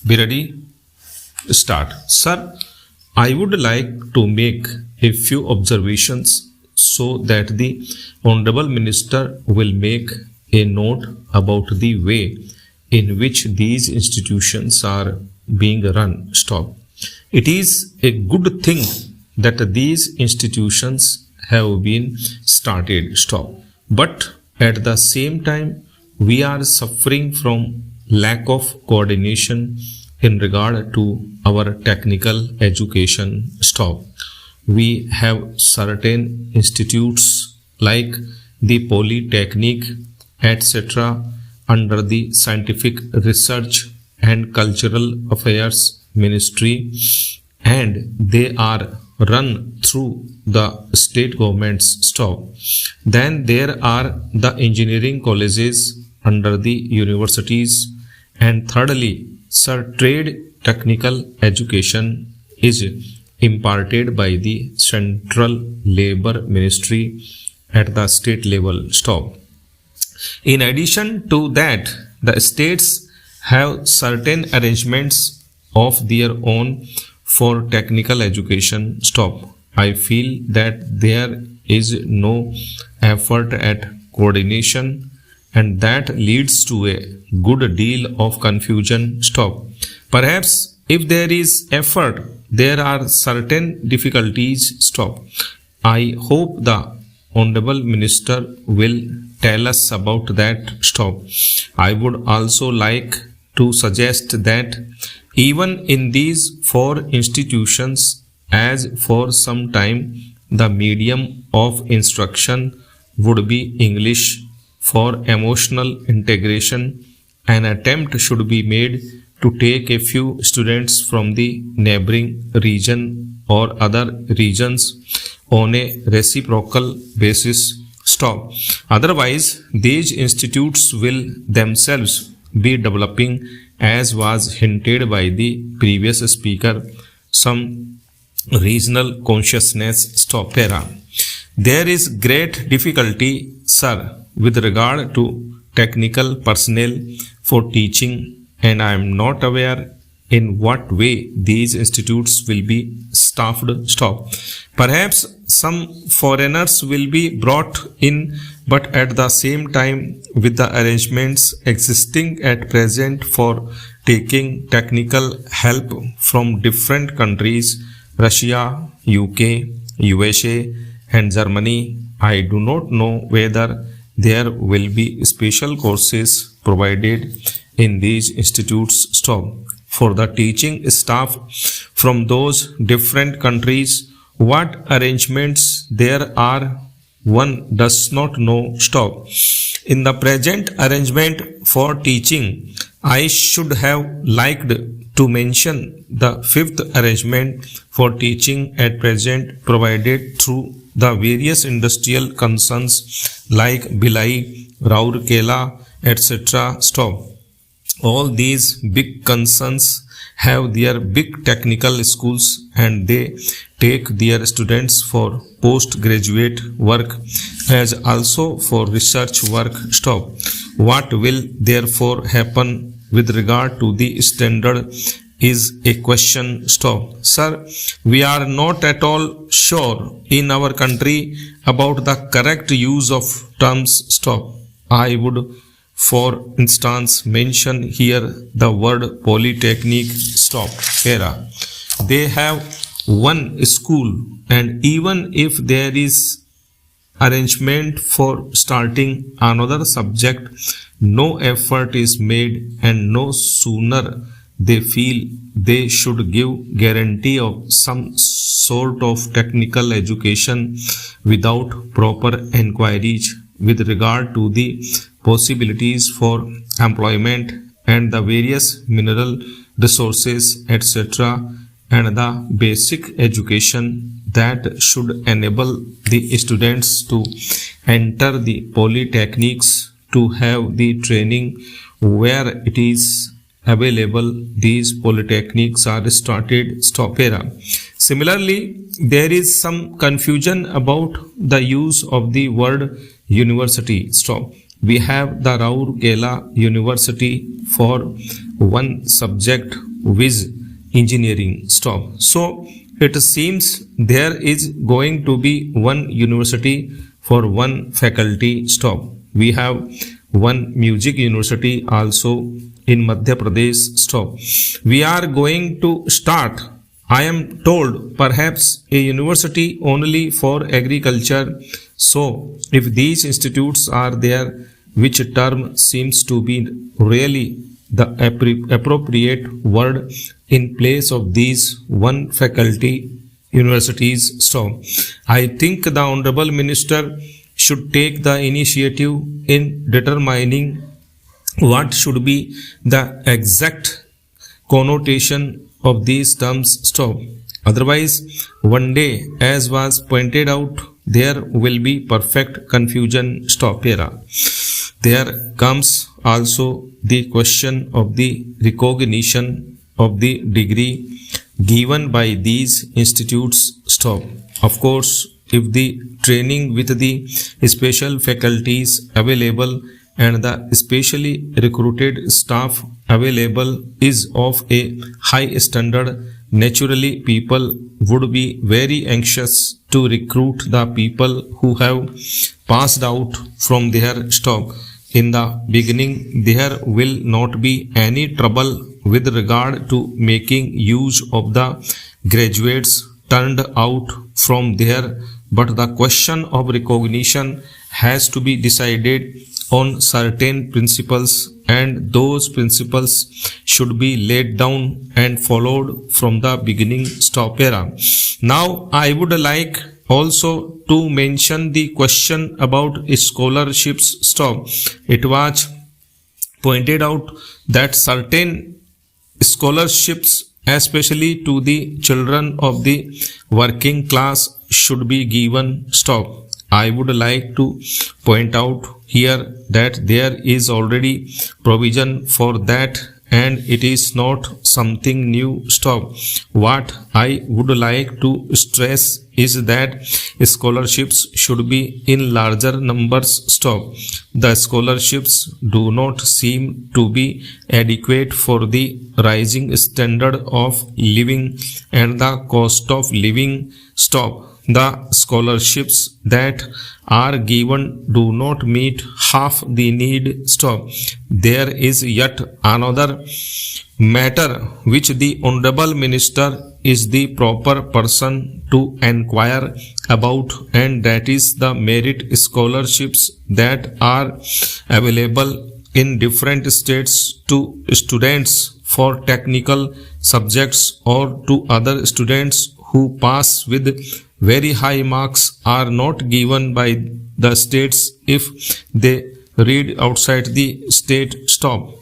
Be ready? Start. Sir, I would like to make a few observations so that the Honorable Minister will make a note about the way in which these institutions are being run. Stop. It is a good thing that these institutions have been started. Stop. But at the same time, we are suffering from lack of coordination in regard to our technical education. Stop. We have certain institutes like the Polytechnic, etc., under the Scientific Research and Cultural Affairs Ministry, and they are run through the state governments. Stop. Then there are the engineering colleges under the universities, and thirdly, sir, trade technical education is imparted by the Central Labor Ministry at the state level. Stop. In addition to that, the states have certain arrangements of their own for technical education. Stop. I feel that there is no effort at coordination, and that leads to a good deal of confusion. Stop. Perhaps if there is effort, there are certain difficulties. Stop. I hope the Honorable Minister will tell us about that. Stop. I would also like to suggest that even in these four institutions, as for some time the medium of instruction would be English, for emotional integration, an attempt should be made to take a few students from the neighboring region or other regions on a reciprocal basis. Stop. Otherwise, these institutes will themselves be developing, as was hinted by the previous speaker, some regional consciousness. Stop. Para. There is great difficulty, sir, with regard to technical personnel for teaching, and I am not aware in what way these institutes will be staffed. Stop. Perhaps some foreigners will be brought in, but at the same time, with the arrangements existing at present for taking technical help from different countries, Russia, UK, USA, and Germany, I do not know whether there will be special courses provided in these institutes. Stop. For the teaching staff from those different countries, what arrangements there are, one does not know. Stop. In the present arrangement for teaching, I should have liked to mention the fifth arrangement for teaching at present provided through the various industrial concerns like Bhilai, Rourkela, etc. Stop. All these big concerns have their big technical schools, and they take their students for postgraduate work as also for research work. Stop. What will therefore happen with regard to the standard is a question. Stop. Sir, we are not at all sure in our country about the correct use of terms. Stop. I would, for instance, mention here the word polytechnic. Stop. Para. They have one school, and even if there is arrangement for starting another subject, no effort is made, and no sooner they feel they should give guarantee of some sort of technical education without proper inquiries with regard to the possibilities for employment and the various mineral resources, etc., and the basic education that should enable the students to enter the polytechnics to have the training where it is available. These polytechnics are started. Stop. Para. Similarly, there is some confusion about the use of the word university. Stop. We have the Rourkela University for one subject with engineering. Stop. So it seems there is going to be one university for one faculty. Stop. We have one music university also in Madhya Pradesh. Stop. We are going to start, I am told, perhaps a university only for agriculture. So if these institutes are there, which term seems to be really the appropriate word in place of these one faculty universities? Stop. I think the Honorable Minister should take the initiative in determining what should be the exact connotation of these terms. Stop. Otherwise, one day, as was pointed out, there will be perfect confusion. Stop. Here. There comes also the question of the recognition of the degree given by these institutes. Stop. Of course, if the training with the special faculties available and the specially recruited staff available is of a high standard, naturally people would be very anxious to recruit the people who have passed out from their. Stop. In the beginning, there will not be any trouble with regard to making use of the graduates turned out from there, but the question of recognition has to be decided on certain principles, and those principles should be laid down and followed from the beginning. Stop. Era. Now I would like also to mention the question about scholarships. Stop. It was pointed out that certain scholarships, especially to the children of the working class, should be given. Stop. I would like to point out here that there is already provision for that, and it is not something new. Stop. What I would like to stress is that scholarships should be in larger numbers. Stop. The scholarships do not seem to be adequate for the rising standard of living and the cost of living. Stop. The scholarships that are given do not meet half the need. Stop. There is yet another matter which the Honorable Minister is the proper person to enquire about, and that is the merit scholarships that are available in different states to students for technical subjects or to other students who pass with very high marks are not given by the states if they read outside the state. Stop.